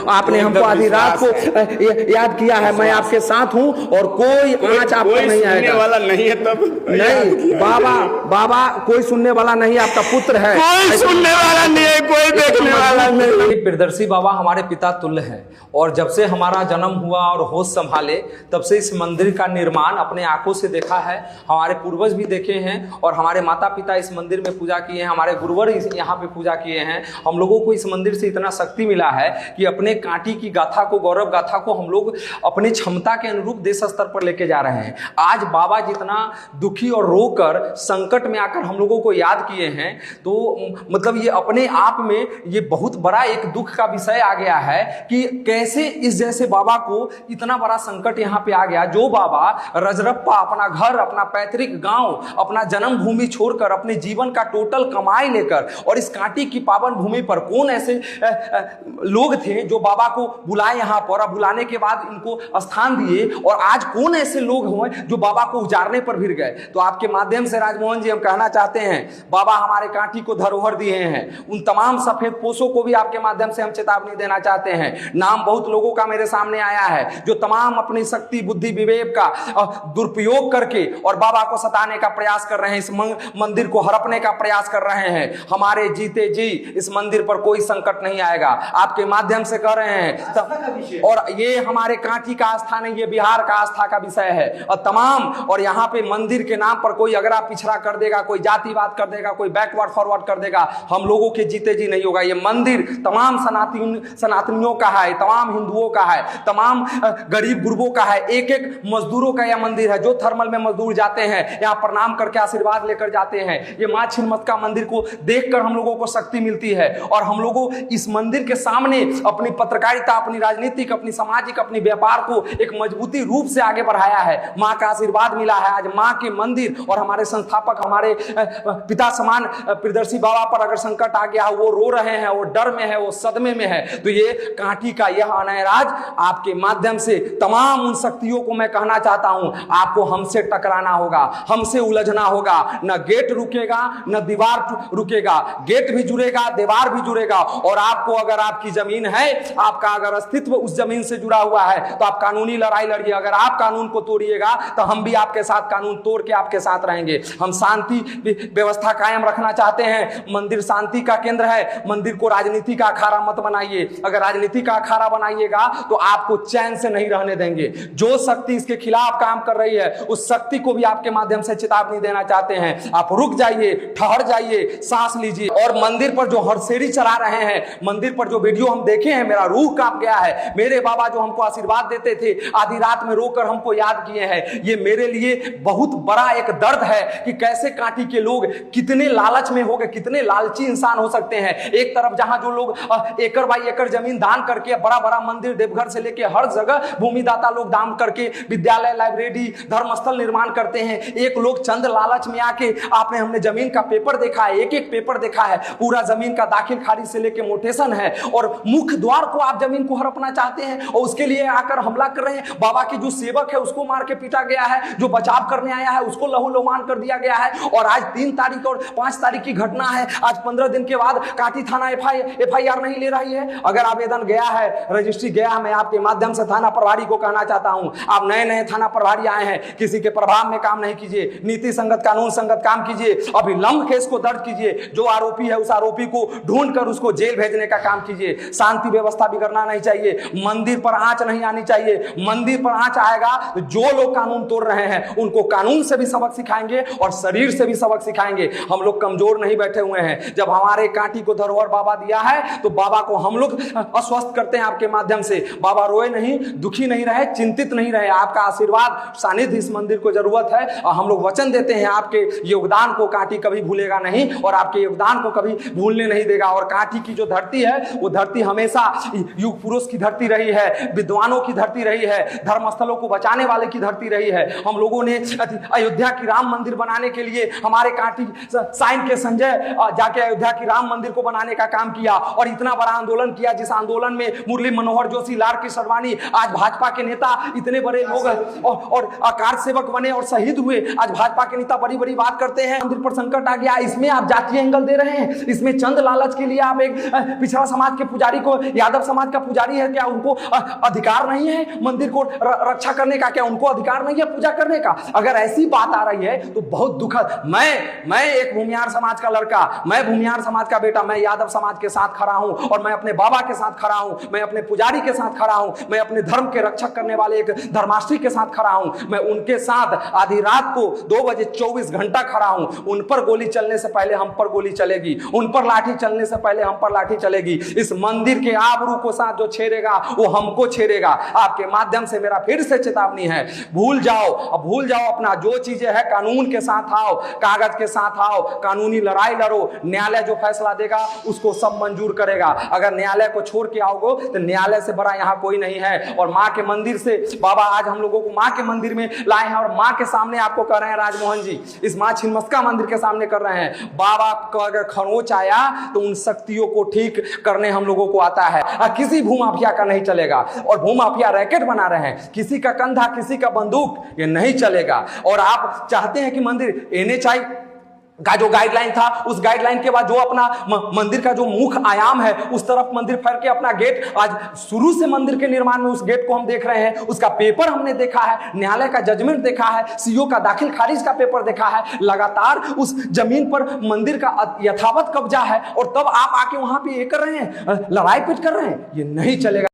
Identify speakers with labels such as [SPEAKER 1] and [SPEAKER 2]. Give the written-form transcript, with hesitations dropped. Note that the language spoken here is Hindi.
[SPEAKER 1] आपने हमको आधी रात को याद किया है। मैं आपके साथ हूँ और कोई आँच आप पर नहीं आएगा।
[SPEAKER 2] वाला नहीं है तब
[SPEAKER 1] नहीं बाबा कोई सुनने वाला नहीं, आपका पुत्र है,
[SPEAKER 2] कोई सुनने वाला नहीं है, कोई देखने वाला नहीं।
[SPEAKER 3] प्रियदर्शी बाबा हमारे पिता तुल्य हैं और जब से हमारा जन्म हुआ और होश संभाले तब से इस मंदिर का निर्माण अपने आंखों से देखा है। हमारे पूर्वज भी देखे हैं और हमारे माता पिता इस मंदिर में पूजा किए हैं, हमारे गुरुवर यहाँ पे पूजा किए हैं। हम लोगों को इस मंदिर से इतना शक्ति मिला है कि अपने कांटी की गाथा को, गौरव गाथा को हम लोग अपनी क्षमता के अनुरूप देश स्तर पर लेके जा रहे हैं। आज बाबा जितना दुखी और रोकर संकट में आकर हम लोगों को याद किए हैं, तो मतलब ये अपने आप में ये बहुत बड़ा एक दुख का विषय आ गया है कि कैसे इस जैसे बाबा को इतना बड़ा संकट यहाँ पे आ गया। जो बाबा रजरप्पा अपना घर, अपना पैतृक गांव, अपना जन्म भूमि छोड़कर अपने जीवन का टोटल कमाई लेकर और इस कांटी की पावन भूमि पर, कौन ऐसे लोग थे जो बाबा को बुलाए यहाँ पर और बुलाने के बाद इनको स्थान दिए, और आज कौन ऐसे लोग हुए जो बाबा को उजाड़ने पर भिड़ गए। तो आपके माध्यम से राजमोहन जी हम कहना चाहते हैं, बाबा हमारे कांटी को धरोहर दिए हैं, उन तमाम सफेद पोशों को भी आपके माध्यम से हम चेतावनी देना चाहते हैं। नाम बहुत लोगों का मेरे सामने आया है जो तमाम अपनी शक्ति, बुद्धि, विवेक का दुरुपयोग करके और बाबा को सताने का प्रयास कर रहे हैं, इस मंदिर को हड़पने का प्रयास कर रहे हैं। हमारे जीते जी इस मंदिर पर कोई संकट नहीं आएगा, आपके माध्यम से कह रहे हैं। और ये हमारे कांटी का आस्था नहीं, ये बिहार का आस्था का विषय है। और तमाम, और यहाँ पे मंदिर के नाम पर कोई अगरा पिछड़ा कर देगा, कोई जातिवाद कर देगा, कोई बैकवर्ड फॉरवर्ड कर देगा, हम लोगों के जीते जी नहीं होगा। ये मंदिर तमाम सनातनियों का है, तमाम हिंदुओं का है, तमाम गरीब गुरबों का है, एक एक मजदूरों का यह मंदिर है। जो थर्मल में मजदूर जाते हैं यहाँ प्रणाम करके आशीर्वाद लेकर जाते हैं। ये मां छिन्नमस्तिका मंदिर को देखकर हम लोगों को शक्ति मिलती है और हम लोगों इस मंदिर के सामने अपनी पत्रकारिता, अपनी राजनीतिक, अपनी सामाजिक, अपनी व्यापार को एक मजबूती रूप से आगे बढ़ाया है। मां का आशीर्वाद मिला है। आज मां के मंदिर और हमारे संस्थापक, हमारे पिता समान प्रियदर्शी बाबा पर अगर संकट आ गया, वो रो रहे हैं, वो डर में है, वो सदमे में है, तो ये कांटी का यह अनयराज आपके माध्यम से तमाम उन शक्तियों को मैं कहना चाहता हूं, आपको हमसे टकराना होगा, हमसे उलझना होगा। न गेट रुकेगा, न दीवार रुकेगा, गेट भी जुड़ेगा, दीवार भी जुड़ेगा। और आपको, अगर आपकी जमीन है, आपका अगर अस्तित्व उस जमीन से जुड़ा हुआ है, तो आप कानूनी लड़ाई लड़िए। अगर आप कानून को तोड़िएगा तो हम भी आपके साथ कानून तोड़ के आपके साथ रहेंगे। हम शांति व्यवस्था कायम रखना चाहते हैं। मंदिर शांति का केंद्र है, मंदिर को राजनीति का अखाड़ा मत बनाइए। अगर राजनीति का अखाड़ा बनाइएगा तो आपको चैन से नहीं रहने देंगे। जो शक्ति इसके खिलाफ काम कर रही है, उस शक्ति को भी आपके माध्यम से चेतावनी देना चाहते हैं। आप रुक जाइए, ठहर जाइए, सांस लीजिए। और मंदिर पर जो हरसेरी चला रहे हैं, मंदिर पर जो वीडियो हम देखे हैं, मेरा रूह कांप गया है। मेरे बाबा जो हमको आशीर्वाद देते थे, आधी रात में रोकर हमको याद किए हैं, ये मेरे लिए बहुत बड़ा एक दर्द है कि कैसे कांटी के लोग कितने लालच में हो गए, कितने लालची इंसान हो सकते हैं। एक तरफ जहां जो लोग एकड़ बाई एकड़ जमीन दान करके बड़ा बड़ा मंदिर, देवघर से लेके हर जगह भूमिदाता लोग दान करके विद्यालय, लाइब्रेरी, धर्मस्थल निर्माण करते हैं। एक लोग चंद लालच में आके, हमने जमीन का पेपर देखा है, एक एक पेपर देखा है, पूरा जमीन का दाखिल खारिज से लेके मोटेशन है, और मुख्य द्वार को आप जमीन को हड़पना चाहते हैं और उसके लिए आकर हमला कर रहे हैं। बाबा की जो सेवक है उसको मार के पीटा गया है, जो बचाव करने आया है उसको लहूलुहान कर दिया गया है। और आज 3 तारीख और 5 तारीख की घटना है। आज 15 दिन के बाद कांटी थाना FIR नहीं ले रही है। अगर आवेदन गया है, रजिस्ट्री गया है, मैं आपके माध्यम से थाना प्रभारी को कहना चाहता हूं, आप नए नए थाना प्रभारी आए हैं, किसी के प्रभाव में काम नहीं कीजिए, नीति संगत, कानून संगत काम कीजिए। अभिलंब केस को दर्ज कीजिए, जो आरोपी है उस आरोपी को ढूंढकर उसको जेल भेजने का काम कीजिए। शांति व्यवस्था बिगड़ना नहीं चाहिए, मंदिर पर आंच नहीं आनी चाहिए। मंदिर पर आंच आएगा तो जो लोग कानून तोड़ रहे हैं उनको कानून से भी सबक सिखाएंगे और शरीर से भी सबक सिखाएंगे। हम लोग कमजोर नहीं बैठे हुए हैं। जब हमारे कांटी को धरोहर बाबा दिया है तो बाबा को हम लोग आश्वस्त करते हैं आपके माध्यम से। बाबा रोए नहीं, दुखी नहीं रहे, चिंतित नहीं रहे। आपका आशीर्वाद, सानिध्य इस मंदिर को जरूरत है और हम लोग वचन देते हैं आपके योगदान को कांटी कभी भूलेगा नहीं और आपके योगदान को कभी भूलने नहीं देगा। और कांटी की जो धरती है वो धरती हमेशा युग पुरुष की धरती रही है, विद्वानों की धरती रही है, धर्मस्थलों को बचाने वाले की धरती रही है। हम लोगों ने अयोध्या की राम मंदिर बनाने के लिए हमारे कांटी साइन के संजय जाके अयोध्या की राम मंदिर को बनाने का काम किया और इतना बड़ा आंदोलन किया, जिस आंदोलन में मुरली मनोहर जोशी, लाल कृष्ण आडवाणी, आज भाजपा के नेता, इतने बड़े लोग और कार सेवक बने और शहीद हुए। आज भाजपा के नेता बड़ी बड़ी बात करते हैं, मंदिर पर संकट आ गया, इसमें आप जातीय एंगल दे रहे हैं, इसमें चंद लालच के लिए आप एक पिछड़ा समाज के पुजारी को, यादव यादव समाज का पुजारी है, क्या उनको अधिकार नहीं है मंदिर को रक्षा करने का? क्या उनको अधिकार नहीं है पूजा करने का? अगर ऐसी बात आ रही है तो बहुत दुखद। मैं एक भूमिहार समाज का लड़का, मैं भूमिहार समाज का बेटा, मैं यादव समाज के साथ खड़ा हूं और मैं अपने बाबा के साथ खड़ा हूं, मैं अपने पुजारी के साथ खड़ा हूं, मैं अपने धर्म के रक्षक करने वाले एक धर्माष्टमी के साथ खड़ा हूं, मैं उनके साथ आधी रात को 2 बजे 24 घंटा खड़ा हूं। उन पर गोली चलने से पहले हम पर गोली चलेगी, उन पर लाठी चलने से पहले हम पर लाठी चलेगी। इस मंदिर के आबरू को साथ जो छेड़ेगा वो हमको छेड़ेगा। आपके माध्यम से मेरा फिर से चेतावनी है, भूल जाओ, अब भूल जाओ अपना जो चीजें है, कानून के साथ आओ, कागज के साथ आओ, कानूनी लड़ाई लड़ो। न्यायालय जो फैसला देगा उसको सब मंजूर करेगा। अगर न्यायालय को छोड़ के आओगे तो न्यायालय से बड़ा यहां कोई नहीं है। और मां के मंदिर से बाबा आज हम लोगों को मां के मंदिर में लाए हैं और मां के सामने आपको कह रहे हैं, राजमोहन जी इस मां छिन्नमस्का मंदिर के सामने कर रहे हैं, बाबा का अगर खरोच आया तो उन शक्तियों को ठीक करने हम लोगों को आता है। किसी भूमाफिया का नहीं चलेगा। और भूमाफिया रैकेट बना रहे हैं, किसी का कंधा किसी का बंदूक, ये नहीं चलेगा। और आप चाहते हैं कि मंदिर NHI का जो गाइडलाइन था, उस गाइडलाइन के बाद जो अपना मंदिर का जो मुख्य आयाम है उस तरफ मंदिर फैल के अपना गेट, आज शुरू से मंदिर के निर्माण में उस गेट को हम देख रहे हैं, उसका पेपर हमने देखा है, न्यायालय का जजमेंट देखा है, CO का दाखिल खारिज का पेपर देखा है। लगातार उस जमीन पर मंदिर का यथावत कब्जा है और तब आप आके वहां पे ये कर रहे हैं, लड़ाई पिट कर रहे हैं, ये नहीं चलेगा।